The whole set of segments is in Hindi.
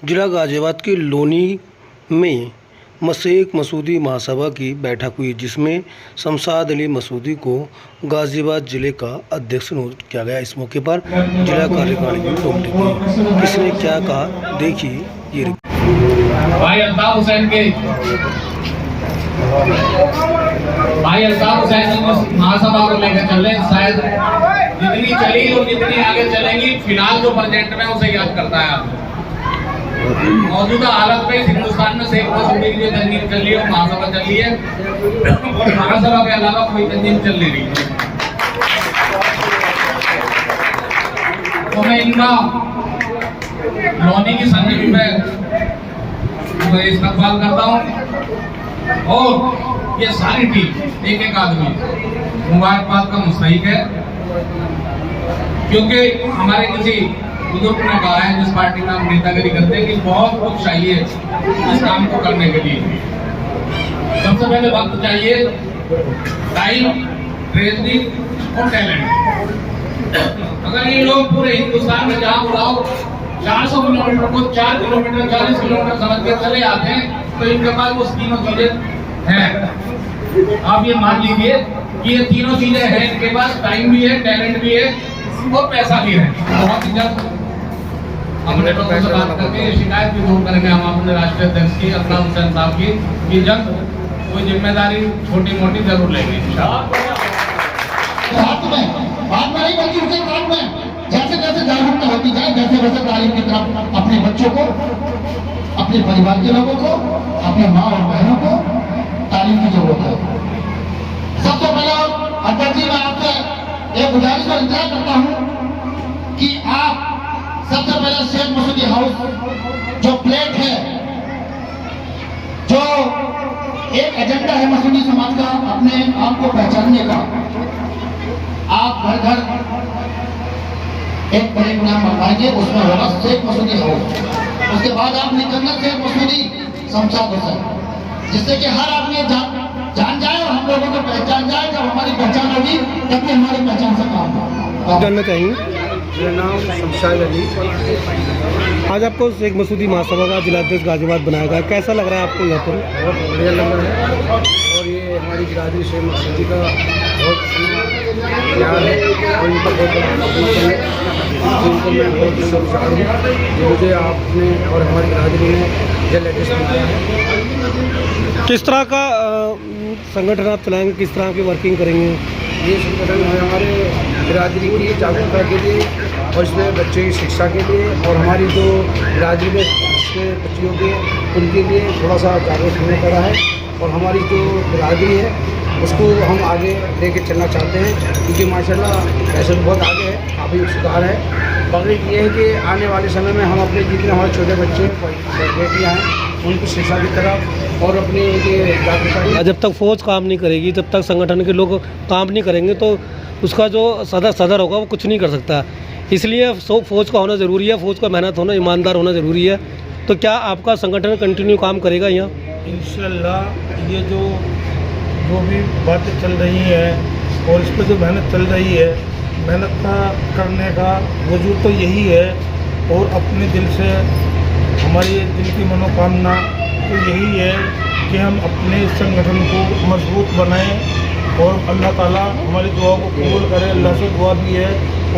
जिला गाजियाबाद के लोनी में मशेख मसूदी महासभा की बैठक हुई, जिसमें शमशाद अली मसूदी को गाजियाबाद जिले का अध्यक्ष नियुक्त किया गया। इस मौके पर जिला कार्यकारिणी की टोपली की किसने क्या कहा, देखिए ये भाई अल्ताफ हुसैन महासभा को लेकर चल रहे, शायद जितनी चली और जितनी आगे चलेंगी, फिलहाल जो प्रेजेंट में उसे याद करता है। आप मौजूदा हालत में हिंदुस्तान में शेख मसूदी की जो तंजीम चल रही है, महासभा चल रही है और महासभा के अलावा कोई तंजीम चल नहीं रही। तो मैं इनका लोनी की संजीव में इस्तेमाल करता हूँ और ये सारी टीम एक एक आदमी मुबारकबाद का मुस्तहिक है, क्योंकि हमारे किसी बुजुर्ग ने कहा है, जिस पार्टी में हम नेतागिरी करते हैं, कि बहुत कुछ चाहिए इस काम को करने के लिए। सबसे पहले वक्त चाहिए, टाइम, ट्रेजरी और टैलेंट। अगर ये लोग पूरे हिंदुस्तान में जहाँ बुलाओ 400 किलोमीटर को 4 किलोमीटर 40 किलोमीटर समझ के चले आते हैं, तो इनके पास वो तीनों चीजें हैं। आप ये मान लीजिए कि ये तीनों चीजें हैं इनके पास, टाइम भी है, टैलेंट भी है और पैसा भी है। बहुत ही जल्द अपने लोगों से बात करके ये शिकायत भी दूर करेंगे हम अपने राष्ट्रीय अध्यक्ष की, अल्ताफ हुसैन साहब की, कि जब कोई जिम्मेदारी छोटी मोटी जरूर लेंगे इंशाअल्लाह। बात में नहीं बल्कि उसके काम में जैसे जैसे जागरूकता होती जाए, वैसे वैसे तालीम की तरफ अपने बच्चों को, अपने परिवार के लोगों को, अपने माँ और बहनों को तालीम की जरूरत है। सबसे पहले अध्यक्ष जी, मैं आपसे एक गुजारिश और इंतजार करता हूँ कि आप सबसे पहले शेख मसूदी हाउस जो प्लेट है, जो एक एजेंडा है मसूदी समाज का अपने आप को पहचानने का, आप घर घर एक बड़े नाम बनवाएंगे, उसमें होगा शेख मसूदी हाउस। उसके बाद आप निकलना शेख मसूदी शमशाद हुसैन, जिससे कि हर आदमी जान जाए और हम लोगों को पहचान जाए। जब हमारी पहचान होगी तभी हमारी पहचान से काम होगा। जानना चाहिए। मेरा नाम शमशाद अली। आज आपको शेख मसूदी महासभा का जिलाध्यक्ष गाजियाबाद बनाया गया, कैसा लग रहा है आपको यहाँ पर? बहुत बढ़िया लग रहा है और ये हमारी बिरादरी शेख मसूदी का बहुत प्यार है और इनका बहुत इनको मैं बहुत शुक्रगुजार हूँ जो मुझे आपने और हमारी बिरादरी ने जिला अध्यक्ष बनाया है। किस तरह का संगठन आप चलाएंगे, किस तरह की वर्किंग करेंगे? ये संगठन है हमारे बिरादरी की जागरूकता के लिए और इसमें बच्चे की शिक्षा के लिए और हमारी जो बिरादरी में के बच्चियों के उनके लिए थोड़ा सा जागरूक होने पड़ा है और हमारी जो बिरादरी है उसको हम आगे लेके चलना चाहते हैं, क्योंकि माशाल्लाह वैसे बहुत आगे है, काफ़ी सुधार है। बाकी ये है कि आने वाले समय में हम अपने जितने हमारे छोटे बच्चे बेटियाँ हैं उनकी शिक्षा की तरफ और अपनी जागरूकता। जब तक फौज काम नहीं करेगी, जब तक संगठन के लोग काम नहीं करेंगे, तो उसका जो सदर होगा वो कुछ नहीं कर सकता। इसलिए फौज का होना ज़रूरी है, फौज का मेहनत होना, ईमानदार होना ज़रूरी है। तो क्या आपका संगठन कंटिन्यू काम करेगा यहाँ? इंशाल्लाह ये जो भी बातें चल रही हैं और इस पर जो मेहनत चल रही है, मेहनत का करने का वजूद तो यही है और अपने दिल से हमारी दिल की मनोकामना तो यही है कि हम अपने संगठन को मजबूत बनाएं और अल्लाह ताला हमारी दुआ को कबूल करे। अल्लाह से दुआ भी है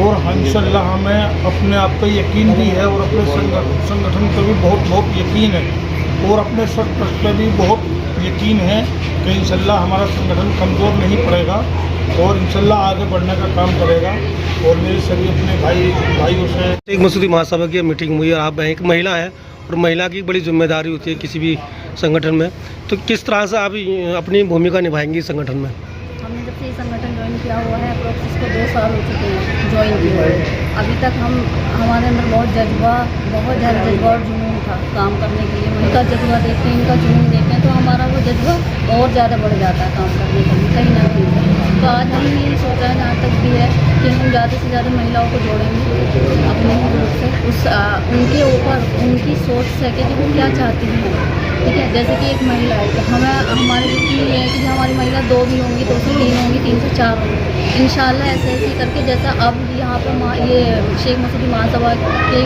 और इंशाल्लाह हमें अपने आप पर यकीन भी है और अपने संगठन पर भी बहुत यकीन है और अपने संगठन पर भी बहुत यकीन है कि इंशाल्लाह हमारा संगठन कमज़ोर नहीं पड़ेगा और इंशाल्लाह आगे बढ़ने का काम करेगा। और मेरे सभी अपने भाइयों से शेख मसूदी महासभा की मीटिंग हुई और आप एक महिला है और महिला की बड़ी जिम्मेदारी होती है किसी भी संगठन में, तो किस तरह से आप अपनी भूमिका निभाएंगी संगठन में? हमने जब से ये संगठन ज्वाइन किया हुआ है, अप्रोक्स इसको 2 साल हो चुके हैं ज्वाइन किए हुए। अभी तक हमारे अंदर बहुत ज़्यादा जज्बा और जुनून था काम करने के लिए। उनका जज्बा देखते हैं, इनका जुनून देखते हैं तो हमारा वो जज्बा और ज़्यादा बढ़ जाता है काम करने के लिए कहीं ना कहीं। तो आज हमने ये सोचा है, जहाँ तक भी है, कि हम ज़्यादा से ज़्यादा महिलाओं को जोड़ेंगे अपने ग्रुप से, उनके ऊपर उनकी सोच से कि वो क्या चाहती हैं। ठीक है, जैसे कि एक महिला है तो हमारे लिए ये है कि जो हमारी महिला 2 भी होंगी, 2 से 3 होंगी, 3 से 4 होंगी इंशाल्लाह। ऐसे करके जैसा अब यहाँ पर ये शेख मसूदी महासभा के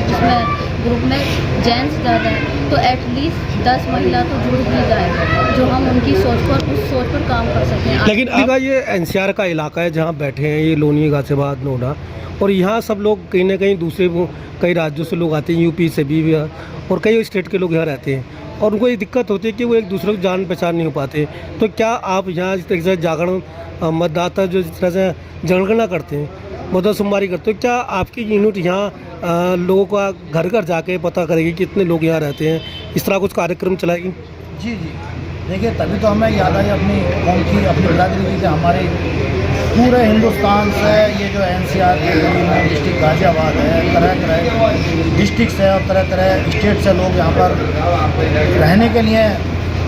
जिसमें ग्रुप में जेंट्स ज़्यादा है, तो एटलीस्ट 10 महिला तो जुड़ ही जाए, जो हम उनकी सोच पर काम कर सकें। लेकिन आपका ये एनसीआर का इलाका है जहाँ बैठे हैं, ये लोनी, गाजियाबाद, नोएडा, और यहाँ सब लोग कहीं ना कहीं दूसरे कई राज्यों से लोग आते हैं, यूपी से भी और कई स्टेट के लोग यहाँ रहते हैं, और उनको ये दिक्कत होती है कि वो एक दूसरे को जान पहचान नहीं हो पाते। तो क्या आप यहाँ इस तरीके से जागरण मतदाता जो जिस तरह से जनगणना करते हैं, मतदाता सोमवारी करते हो, क्या आपकी यूनिट यहाँ लोगों का घर घर जाके पता करेगी कि कितने लोग यहाँ रहते हैं, इस तरह कुछ कार्यक्रम चलाएगी? जी जी, देखिए तभी तो हमें याद आई अपनी कौम की, अपनी बिरादरी की, कि हमारे पूरे हिंदुस्तान से ये जो एनसीआर के डिस्ट्रिक्ट गाजियाबाद है, तरह तरह डिस्ट्रिक्ट है और तरह तरह स्टेट से लोग यहाँ पर रहने के लिए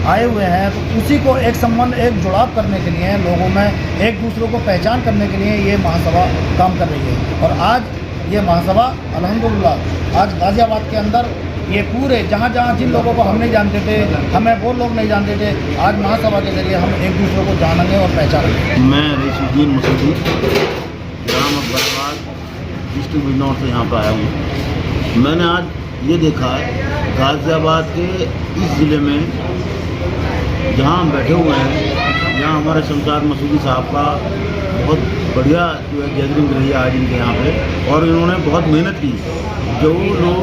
आए हुए हैं। तो उसी को एक संबंध, एक जुड़ाव करने के लिए, लोगों में एक दूसरे को पहचान करने के लिए ये महासभा काम कर रही है। और आज ये महासभा अल्हम्दुलिल्लाह आज गाजियाबाद के अंदर ये पूरे जहाँ जहाँ जिन लोगों को हम नहीं जानते थे, हमें वो लोग नहीं जानते थे, आज महासभा के जरिए हम एक दूसरे को जानेंगे और पहचानेंगे। मैं रईसुद्दीन मसूदी ग्राम अकबराबाद डिस्ट्रिक्ट बिजनौर से यहाँ पर आया हूँ। मैंने आज ये देखा गाजियाबाद के इस ज़िले में जहाँ हम बैठे हुए हैं, यहाँ हमारे शमशाद मसूदी साहब का बहुत बढ़िया जो है गैदरिंग रही है आज इनके यहाँ पे, और इन्होंने बहुत मेहनत की। जो लोग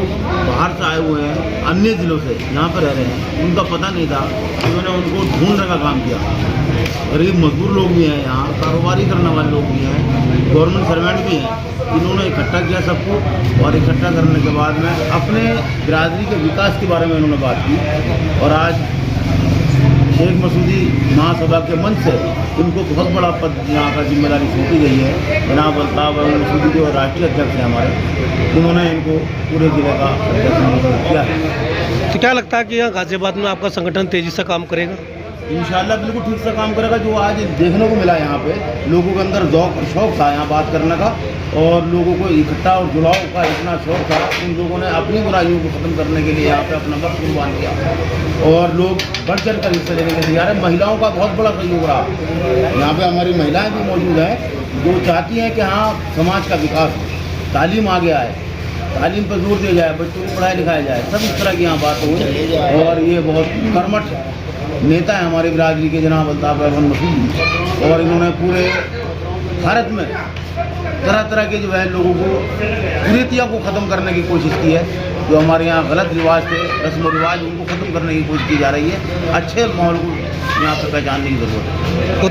बाहर से आए हुए हैं, अन्य ज़िलों से यहाँ पर रह रहे हैं, उनका पता नहीं था, इन्होंने उनको ढूंढने का काम किया। गरीब मजदूर लोग भी हैं यहाँ, कारोबारी करने वाले लोग भी हैं, गवर्नमेंट सर्वेंट भी हैं। इन्होंने इकट्ठा किया सबको, और इकट्ठा करने के बाद में अपने बिरादरी के विकास के बारे में इन्होंने बात की। और आज शेख मसूदी महासभा के मंच से उनको बहुत बड़ा पद यहाँ का जिम्मेदारी सौंपी गई है। जनाब अल्ताफ़ मसूदी जो राष्ट्रीय अध्यक्ष हैं हमारे, उन्होंने इनको पूरे जिले का अध्यक्ष नियुक्त किया है। तो क्या लगता है कि यहाँ गाजियाबाद में आपका संगठन तेज़ी से काम करेगा? इंशाल्लाह बिल्कुल ठीक से काम करेगा। जो आज देखने को मिला यहाँ पे, लोगों के अंदर शौक़ था यहाँ बात करने का, और लोगों को इकट्ठा और जुड़ाव का इतना शौक़ था, उन लोगों ने अपनी बुराइयों को ख़त्म करने के लिए यहाँ पे अपना वक्त कुर्बान किया, और लोग बढ़ चढ़ कर हिस्से लेने के तैयार है। महिलाओं का बहुत बड़ा सहयोग रहा। यहाँ पे हमारी महिलाएँ भी मौजूद हैं जो चाहती हैं कि हाँ समाज का विकास हो, तालीम आ गया है, तालीम पर जोर दिया जाए, बच्चों को पढ़ाया लिखाया जाए, सब इस तरह की यहाँ बात हुई। और ये बहुत कर्मठ नेता है हमारे बिरादरी के, जनाब अल्ताफ़ मसूदी, और इन्होंने पूरे भारत में तरह तरह के जो है लोगों को कुरीतियों को ख़त्म करने की कोशिश की है। जो हमारे यहाँ गलत रिवाज थे, रस्म व रिवाज, उनको ख़त्म करने की कोशिश की जा रही है। अच्छे माहौल को यहाँ पर पहचानने की ज़रूरत है।